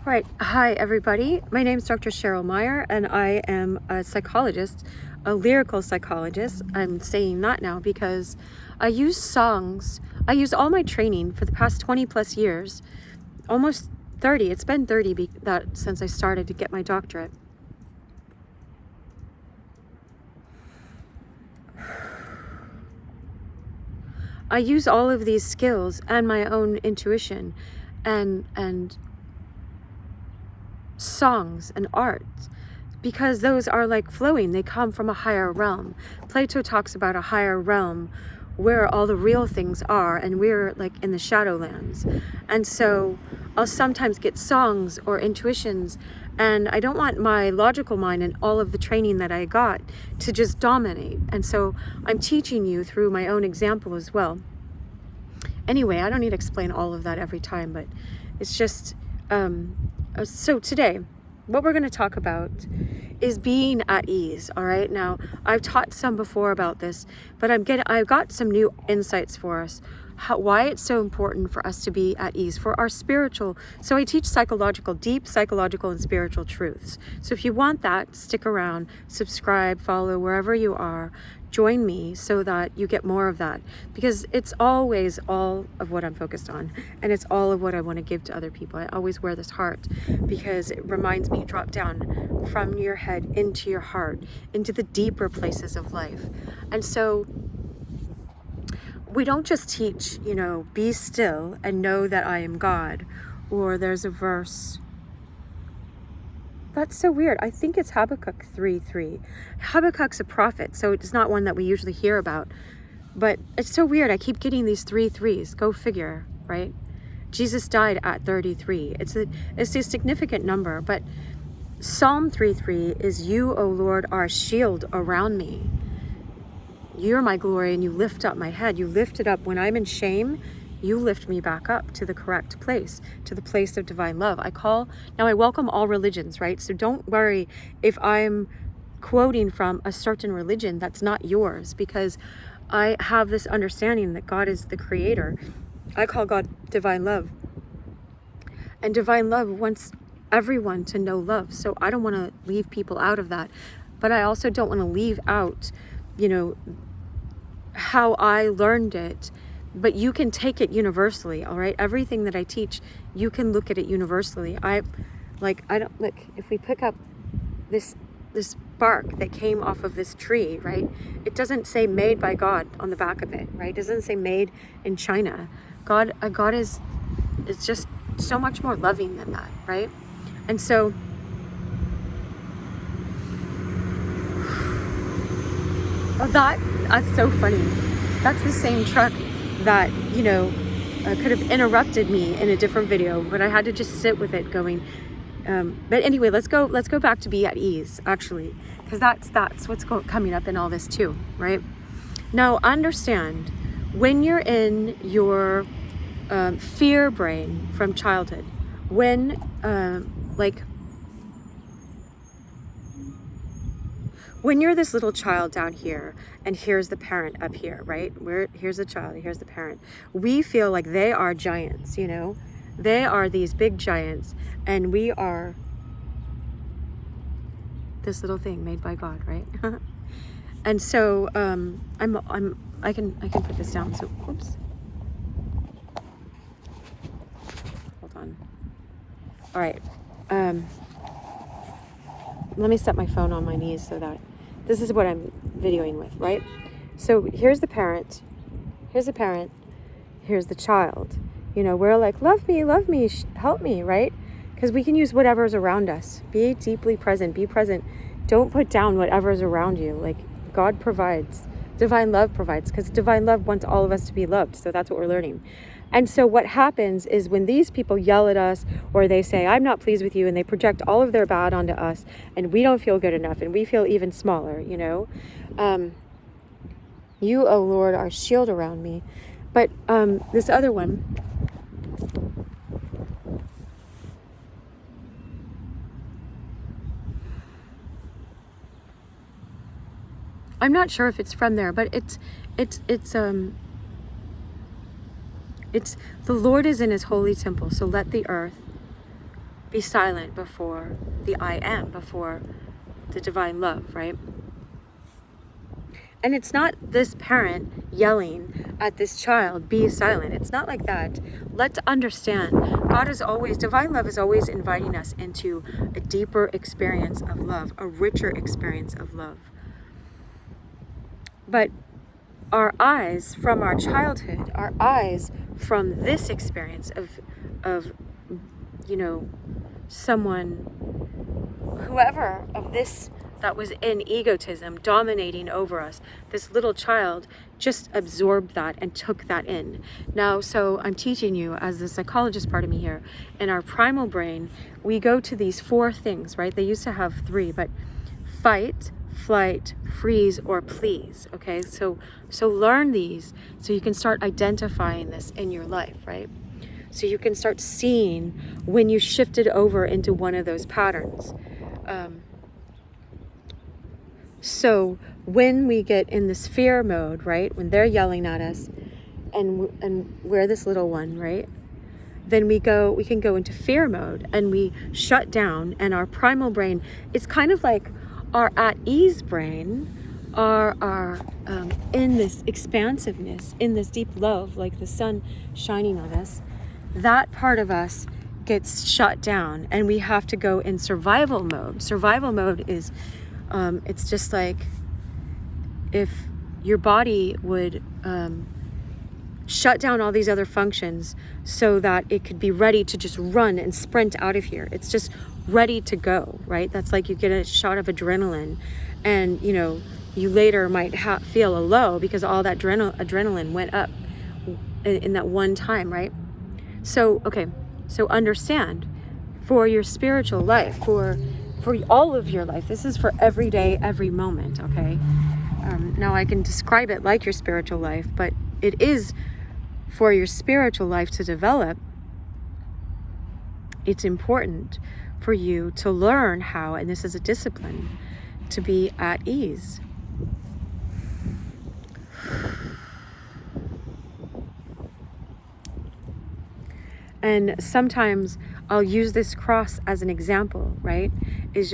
Right. Hi, everybody. My name is Dr. Cheryl Meier, and I am a psychologist, a lyrical psychologist. I'm saying that now because I use songs. I use all my training for the past 20 plus years, almost 30. It's been 30 since I started to get my doctorate. I use all of these skills and my own intuition and songs and art because those are like flowing. They come from a higher realm. Plato talks about a higher realm where all the real things are, and we're like in the shadowlands. And so I'll sometimes get songs or intuitions, and I don't want my logical mind and all of the training that I got to just dominate. And so I'm teaching you through my own example as well. Anyway, I don't need to explain all of that every time, but it's just so today what we're going to talk about is being at ease. All right, now I've taught some before about this, but I've got some new insights for us, why it's so important for us to be at ease for our spiritual. So I teach deep psychological and spiritual truths. So if you want that, stick around, subscribe, follow wherever you are, join me so that you get more of that, because it's always all of what I'm focused on, and it's all of what I want to give to other people. I always wear this heart because it reminds me, drop down from your head into your heart, into the deeper places of life. And so we don't just teach, be still and know that I am God, or there's a verse. That's so weird. I think it's Habakkuk 3:3. Habakkuk's a prophet, so it's not one that we usually hear about. But it's so weird. I keep getting these 3:3s. Go figure, right? Jesus died at 33. It's a significant number. But Psalm 3:3 is, "You, O Lord, are a shield around me. You're my glory, and you lift up my head." You lift it up when I'm in shame. You lift me back up to the correct place, to the place of divine love. I welcome all religions, right? So don't worry if I'm quoting from a certain religion that's not yours, because I have this understanding that God is the creator. I call God divine love. And divine love wants everyone to know love. So I don't want to leave people out of that. But I also don't want to leave out, how I learned it. But you can take it universally, all right? Everything that I teach, you can look at it universally. If we pick up this bark that came off of this tree, right? It doesn't say made by God on the back of it, right? It doesn't say made in China. God is just so much more loving than that, right? And so that's so funny. That's the same truck that could have interrupted me in a different video, but I had to just sit with it going. But anyway, let's go back to be at ease, actually, because that's what's coming up in all this too, right? Now, understand, when you're in your fear brain from childhood, when you're this little child down here, and here's the parent up here, right? Here's the child, here's the parent. We feel like they are giants, They are these big giants, and we are this little thing made by God, right? And so I can put this down. So, oops. Hold on. All right. Let me set my phone on my knees so that this is what I'm videoing with, right? So here's the parent, here's the child. We're like, love me, help me, right? Because we can use whatever's around us. Be deeply present, be present. Don't put down whatever's around you. Like, God provides, divine love provides, because divine love wants all of us to be loved. So that's what we're learning. And so what happens is when these people yell at us, or they say, I'm not pleased with you, and they project all of their bad onto us, and we don't feel good enough, and we feel even smaller, You, O Lord, are a shield around me. But this other one, I'm not sure if it's from there, but it's the Lord is in his holy temple, so let the earth be silent before the I am, before the divine love, right? And it's not this parent yelling at this child, be silent. It's not like that. Let's understand, divine love is always inviting us into a deeper experience of love, a richer experience of love. But our eyes from our childhood, our eyes from this experience of someone, whoever of this that was in egotism dominating over us, this little child just absorbed that and took that in. Now, so I'm teaching you as the psychologist part of me here, in our primal brain, we go to these 4 things, right? They used to have 3, but fight, flight, freeze, or please, okay? So learn these so you can start identifying this in your life, right? So you can start seeing when you shifted over into one of those patterns. So when we get in this fear mode, right, when they're yelling at us and we're this little one, right, then we can go into fear mode and we shut down, and our primal brain, it's kind of like our at ease brain, are in this expansiveness, in this deep love, like the sun shining on us. That part of us gets shut down and we have to go in survival mode. Survival mode is it's just like if your body would shut down all these other functions so that it could be ready to just run and sprint out of here. It's just ready to go, right? That's like you get a shot of adrenaline and, you later might feel a low because all that adrenaline went up in that one time, right? So, okay, so understand, for your spiritual life, for all of your life, this is for every day, every moment, okay? Now I can describe it like your spiritual life, but it is for your spiritual life to develop. It's important for you to learn how, and this is a discipline, to be at ease. And sometimes I'll use this cross as an example, right? This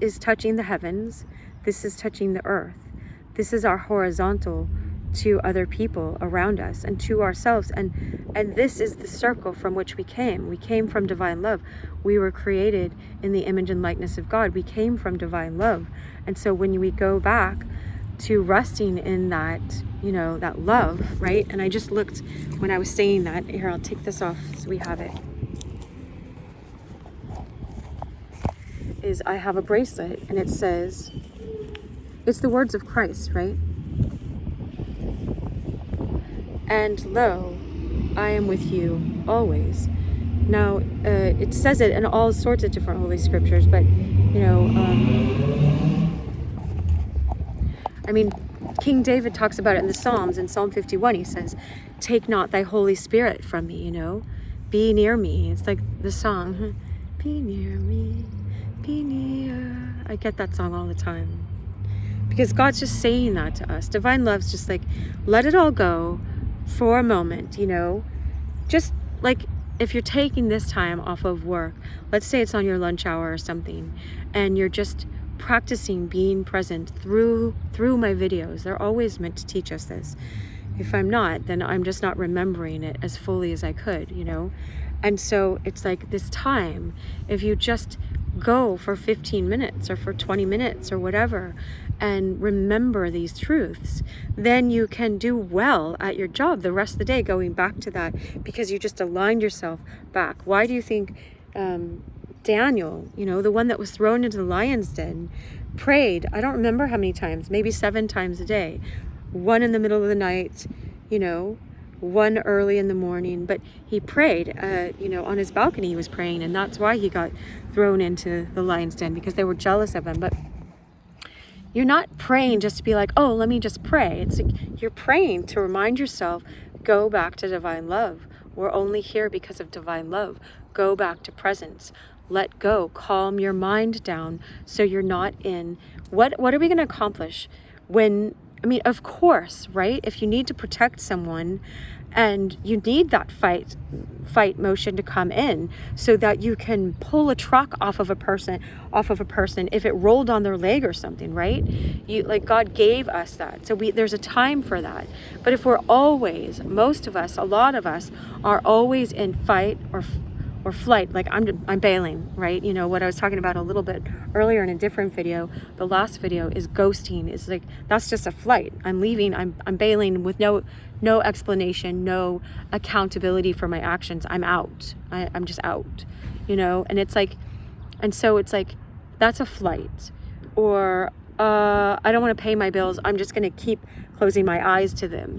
is touching the heavens. This is touching the earth. This is our horizontal to other people around us and to ourselves. And this is the circle from which we came. We came from divine love. We were created in the image and likeness of God. We came from divine love. And so when we go back to resting in that, that love, right? And I just looked when I was saying that. Here, I'll take this off so we have it. I have a bracelet and it says, it's the words of Christ, right? And lo, I am with you always. Now, it says it in all sorts of different Holy Scriptures, but, King David talks about it in the Psalms. In Psalm 51, he says, take not thy Holy Spirit from me, be near me. It's like the song, be near me, be near. I get that song all the time. Because God's just saying that to us. Divine love's just like, let it all go for a moment, just like if you're taking this time off of work, let's say it's on your lunch hour or something, and you're just practicing being present through my videos. They're always meant to teach us this. If I'm not, then I'm just not remembering it as fully as I could, And so it's like this time, if you just go for 15 minutes or for 20 minutes or whatever and remember these truths, then you can do well at your job the rest of the day, going back to that, because you just aligned yourself back. Why do you think Daniel, the one that was thrown into the lion's den, prayed, I don't remember how many times, maybe 7 times a day, one in the middle of the night, one early in the morning, but he prayed, on his balcony he was praying, and that's why he got thrown into the lion's den, because they were jealous of him. But you're not praying just to be like, oh, let me just pray. It's like you're praying to remind yourself, go back to divine love. We're only here because of divine love. Go back to presence. Let go. Calm your mind down so you're not in. What are we going to accomplish when, of course, right? If you need to protect someone And you need that fight motion to come in so that you can pull a truck off of a person if it rolled on their leg or something, right? God gave us that. So there's a time for that. But if we're always, most of us, a lot of us are always in fight or flight, like I'm bailing, right? What I was talking about a little bit earlier in a different video, the last video, is ghosting. Is like, that's just a flight. I'm leaving, I'm bailing with no explanation, no accountability for my actions. I'm out. I'm just out, and it's like, that's a flight. Or I don't want to pay my bills, I'm just going to keep closing my eyes to them,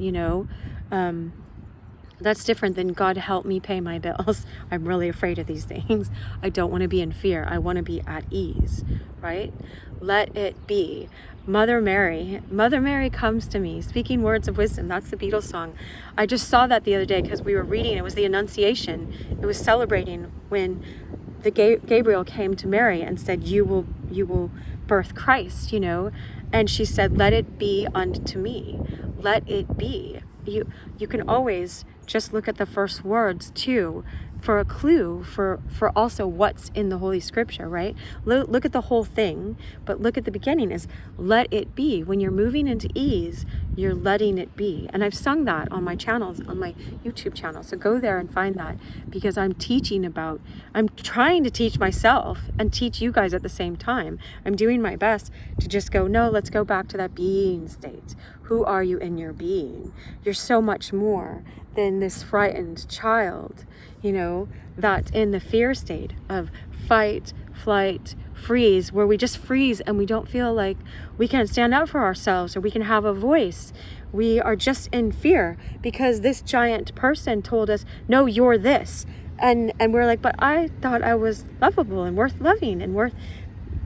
That's different than God help me pay my bills. I'm really afraid of these things. I don't want to be in fear. I want to be at ease, right? Let it be. Mother Mary comes to me, speaking words of wisdom. That's the Beatles song. I just saw that the other day because we were reading. It was the Annunciation. It was celebrating when the Gabriel came to Mary and said, you will birth Christ, And she said, let it be unto me. Let it be. You can always just look at the first words too for a clue for also what's in the Holy Scripture, right? Look at the whole thing, but look at the beginning is let it be. When you're moving into ease, you're letting it be. And I've sung that on my channels, on my YouTube channel. So go there and find that, because I'm trying to teach myself and teach you guys at the same time. I'm doing my best to just go, no, let's go back to that being state. Who are you in your being? You're so much more than this frightened child, that's in the fear state of fight, flight, freeze, where we just freeze and we don't feel like we can stand up for ourselves or we can have a voice. We are just in fear because this giant person told us, no, you're this. And we're like, but I thought I was lovable and worth loving and worth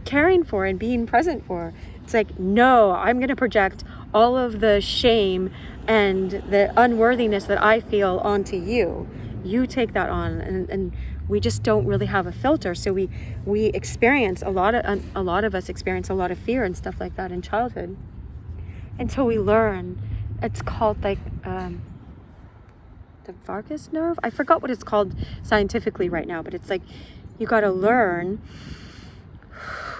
caring for and being present for. It's like, no, I'm going to project all of the shame and the unworthiness that I feel onto you. You take that on, and we just don't really have a filter. So we experience a lot of us experience a lot of fear and stuff like that in childhood until we learn. It's called like the vagus nerve. I forgot what it's called scientifically right now, but it's like you got to learn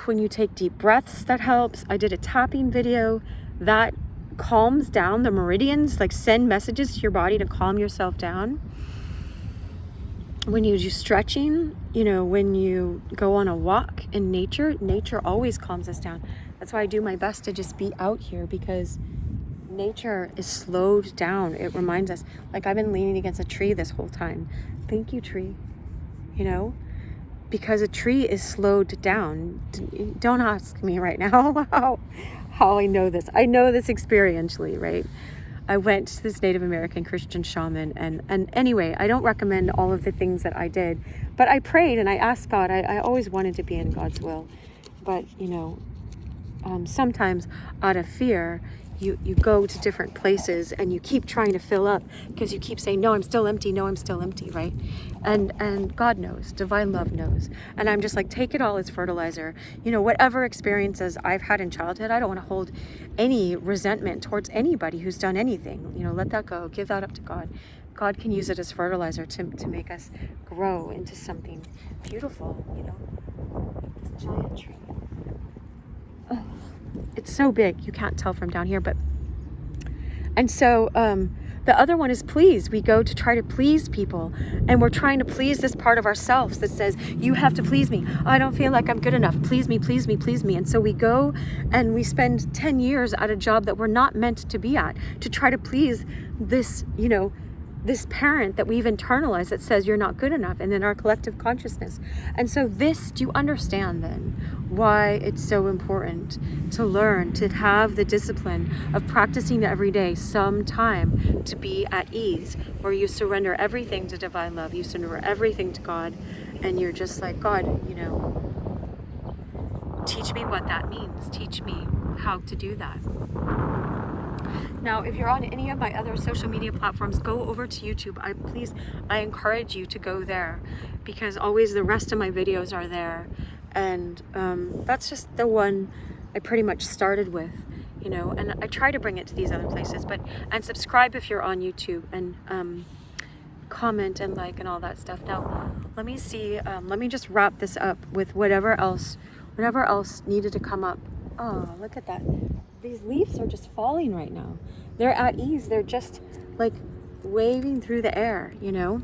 when you take deep breaths. That helps. I did a tapping video that calms down the meridians, like send messages to your body to calm yourself down. When you do stretching, when you go on a walk in nature always calms us down. That's why I do my best to just be out here, because nature is slowed down. It reminds us, like I've been leaning against a tree this whole time. Thank you, tree. Because a tree is slowed down. Don't ask me right now how I know this. I know this experientially, right? I went to this Native American Christian shaman, and anyway, I don't recommend all of the things that I did, but I prayed and I asked God. I always wanted to be in God's will, but sometimes out of fear, you go to different places and you keep trying to fill up because you keep saying, no, I'm still empty, right? And God knows, divine love knows. And I'm just like, take it all as fertilizer. Whatever experiences I've had in childhood, I don't want to hold any resentment towards anybody who's done anything. Let that go, give that up to God. God can use it as fertilizer to make us grow into something beautiful, this giant tree. Oh. It's so big, you can't tell from down here, and so the other one is please. We go to try to please people, and we're trying to please this part of ourselves that says, you have to please me. I don't feel like I'm good enough. Please me, please me, please me. And so we go and we spend 10 years at a job that we're not meant to be at to try to please this, this parent that we've internalized that says you're not good enough, and in our collective consciousness. And so do you understand then why it's so important to learn to have the discipline of practicing every day some time to be at ease, where you surrender everything to divine love, you surrender everything to God, and you're just like, God, teach me what that means, teach me how to do that. Now, if you're on any of my other social media platforms, go over to YouTube. I encourage you to go there, because always the rest of my videos are there. And that's just the one I pretty much started with, you know, and I try to bring it to these other places, and subscribe if you're on YouTube, and comment and like and all that stuff. Now, let me see, let me just wrap this up with whatever else needed to come up. Oh, look at that. These leaves are just falling right now. They're at ease. They're just like waving through the air, you know?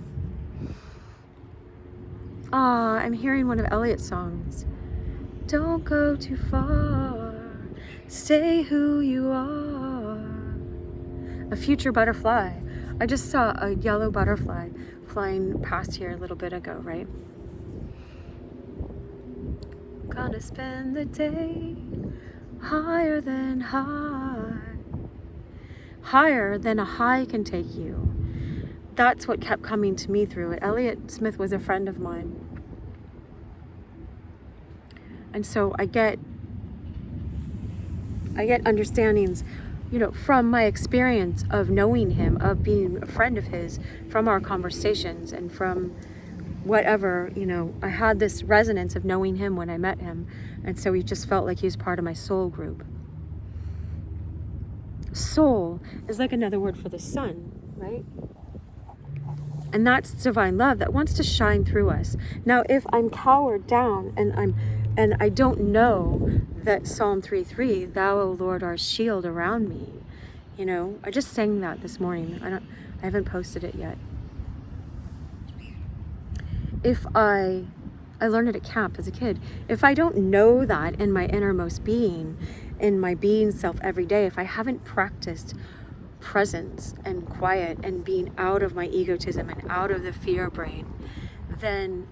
Ah, I'm hearing one of Elliot's songs. Don't go too far. Stay who you are. A future butterfly. I just saw a yellow butterfly flying past here a little bit ago, right? Gonna spend the day higher than high. Higher than a high can take you. That's what kept coming to me through it. Elliot Smith was a friend of mine. And so I get understandings, you know, from my experience of knowing him, of being a friend of his, from our conversations and from whatever, you know, I had this resonance of knowing him when I met him. And so he just felt like he was part of my soul group. Soul is like another word for the sun, right? And that's divine love that wants to shine through us. Now, if I'm cowered down and I don't know that Psalm 3:3, thou, O Lord, art a shield around me. You know, I just sang that this morning. I haven't posted it yet. If I learned it at camp as a kid. If I don't know that in my innermost being, in my being self every day, if I haven't practiced presence and quiet and being out of my egotism and out of the fear brain, then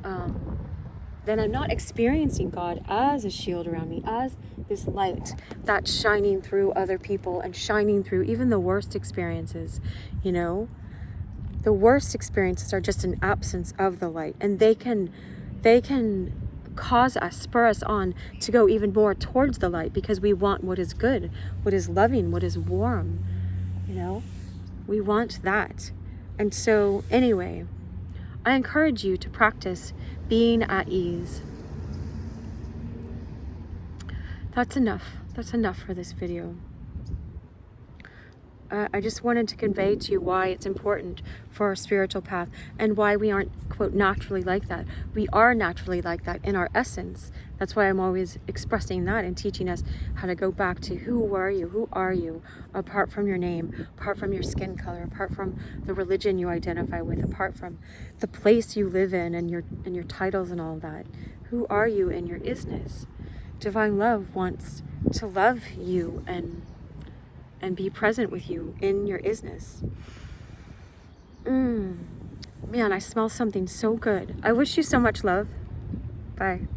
I'm not experiencing God as a shield around me, as this light that's shining through other people and shining through even the worst experiences, you know? The worst experiences are just an absence of the light, and they can cause us, spur us on to go even more towards the light because we want what is good, what is loving, what is warm, you know? We want that. And so anyway, I encourage you to practice being at ease. That's enough. That's enough for this video. I just wanted to convey to you why it's important for our spiritual path and why we aren't, quote, naturally like that. We are naturally like that in our essence. That's why I'm always expressing that and teaching us how to go back to who are you, apart from your name, apart from your skin color, apart from the religion you identify with, apart from the place you live in and your titles and all that. Who are you in your isness? Divine love wants to love you and be present with you in your isness. Man, I smell something so good. I wish you so much love. Bye.